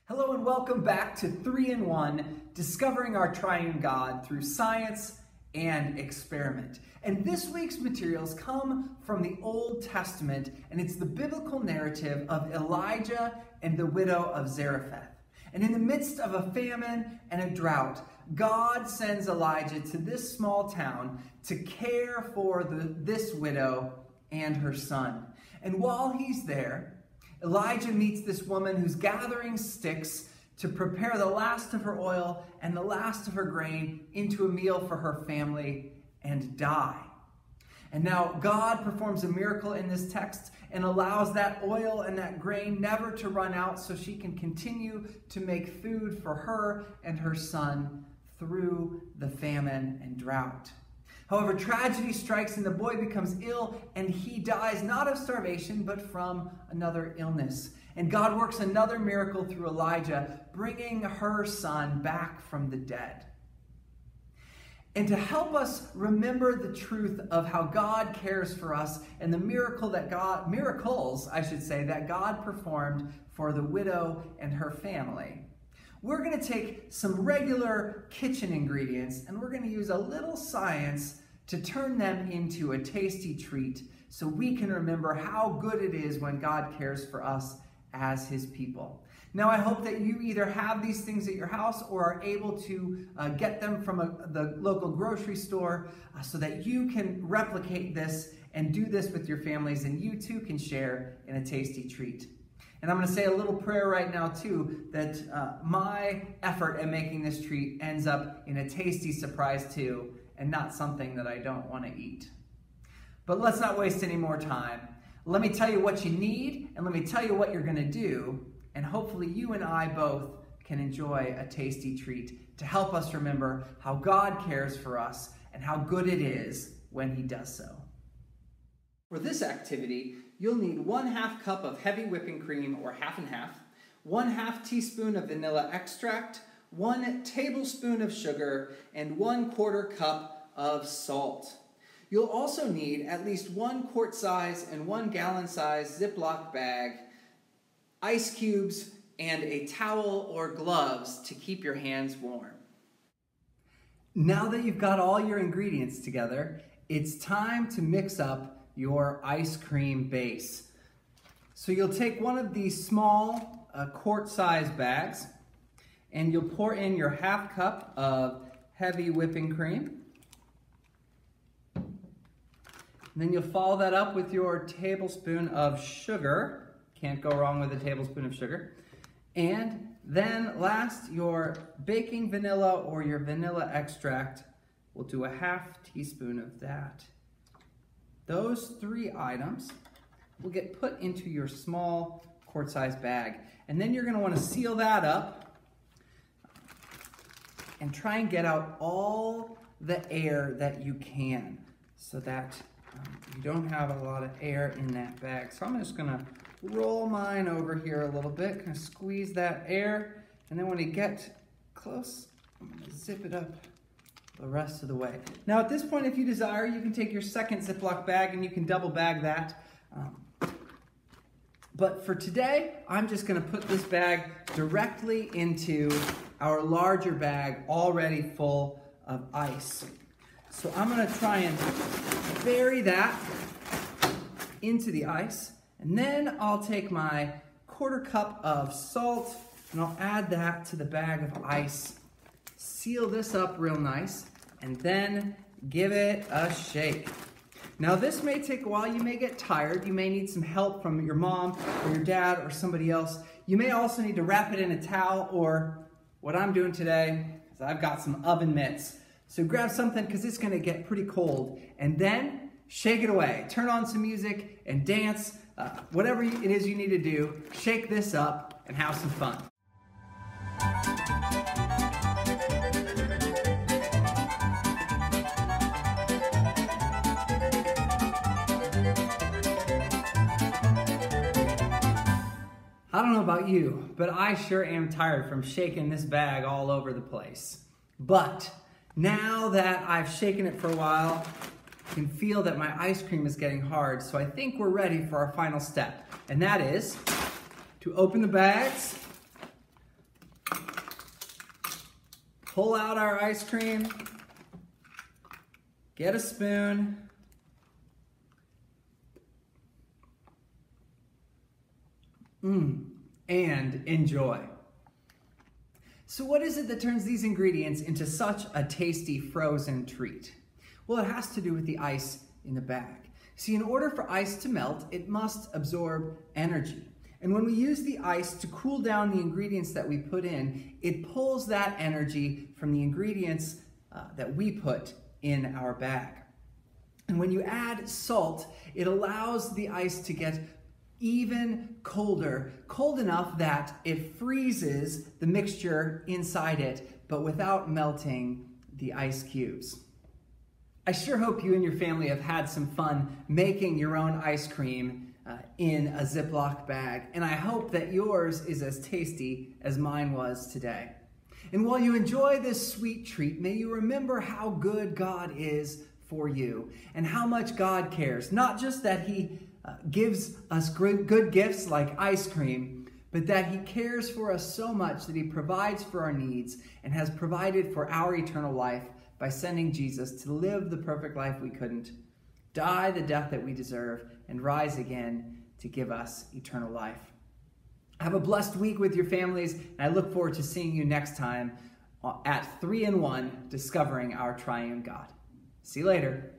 Hello and welcome back to 3-in-1, discovering our triune God through science and experiment. And this week's materials come from the Old Testament, and it's the biblical narrative of Elijah and the widow of Zarephath. And in the midst of a famine and a drought, God sends Elijah to this small town to care for this widow and her son. And while he's there, Elijah meets this woman who's gathering sticks to prepare the last of her oil and the last of her grain into a meal for her family and die. And now God performs a miracle in this text and allows that oil and that grain never to run out so she can continue to make food for her and her son through the famine and drought. However, tragedy strikes and the boy becomes ill and he dies not of starvation but from another illness. And God works another miracle through Elijah, bringing her son back from the dead. And to help us remember the truth of how God cares for us and the miracles that God performed for the widow and her family, we're going to take some regular kitchen ingredients and we're going to use a little science to turn them into a tasty treat so we can remember how good it is when God cares for us as his people. Now, I hope that you either have these things at your house or are able to get them from the local grocery store so that you can replicate this and do this with your families, and you too can share in a tasty treat. And I'm going to say a little prayer right now too, that my effort at making this treat ends up in a tasty surprise too, and not something that I don't want to eat. But let's not waste any more time. Let me tell you what you need, and let me tell you what you're going to do, and hopefully you and I both can enjoy a tasty treat to help us remember how God cares for us and how good it is when he does so. For this activity, you'll need 1/2 cup of heavy whipping cream, or half and half, 1/2 teaspoon of vanilla extract, 1 tablespoon of sugar, and 1/4 cup of salt. You'll also need at least 1 quart size and 1 gallon size Ziploc bag, ice cubes, and a towel or gloves to keep your hands warm. Now that you've got all your ingredients together, it's time to mix up your ice cream base. So you'll take one of these small quart-sized bags and you'll pour in your 1/2 cup of heavy whipping cream. And then you'll follow that up with your tablespoon of sugar. Can't go wrong with a tablespoon of sugar. And then last, your baking vanilla or your vanilla extract. We'll do a 1/2 teaspoon of that. Those 3 items will get put into your small quart-sized bag. And then you're going to want to seal that up and try and get out all the air that you can so that you don't have a lot of air in that bag. So I'm just going to roll mine over here a little bit, kind of squeeze that air, and then when you get close, I'm going to zip it up the rest of the way. Now at this point, if you desire, you can take your second Ziploc bag and you can double bag that. But for today, I'm just going to put this bag directly into our larger bag already full of ice. So I'm going to try and bury that into the ice, and then I'll take my 1/4 cup of salt and I'll add that to the bag of ice. Seal this up real nice, and then give it a shake. Now this may take a while, you may get tired, you may need some help from your mom or your dad or somebody else. You may also need to wrap it in a towel, or what I'm doing today is I've got some oven mitts. So grab something because it's going to get pretty cold, and then shake it away. Turn on some music and dance, whatever it is you need to do, shake this up and have some fun. I don't know about you, but I sure am tired from shaking this bag all over the place. But now that I've shaken it for a while, I can feel that my ice cream is getting hard, so I think we're ready for our final step. And that is to open the bags, pull out our ice cream, get a spoon, and enjoy. So what is it that turns these ingredients into such a tasty frozen treat? Well, it has to do with the ice in the bag. See, in order for ice to melt, it must absorb energy. And when we use the ice to cool down the ingredients that we put in, it pulls that energy from the ingredients that we put in our bag. And when you add salt, it allows the ice to get even colder, cold enough that it freezes the mixture inside it, but without melting the ice cubes. I sure hope you and your family have had some fun making your own ice cream in a Ziploc bag, and I hope that yours is as tasty as mine was today. And while you enjoy this sweet treat, may you remember how good God is for you and how much God cares. Not just that He gives us good gifts like ice cream, but that He cares for us so much that He provides for our needs and has provided for our eternal life by sending Jesus to live the perfect life we couldn't, die the death that we deserve, and rise again to give us eternal life. Have a blessed week with your families, and I look forward to seeing you next time at 3-in-1, Discovering Our Triune God. See you later.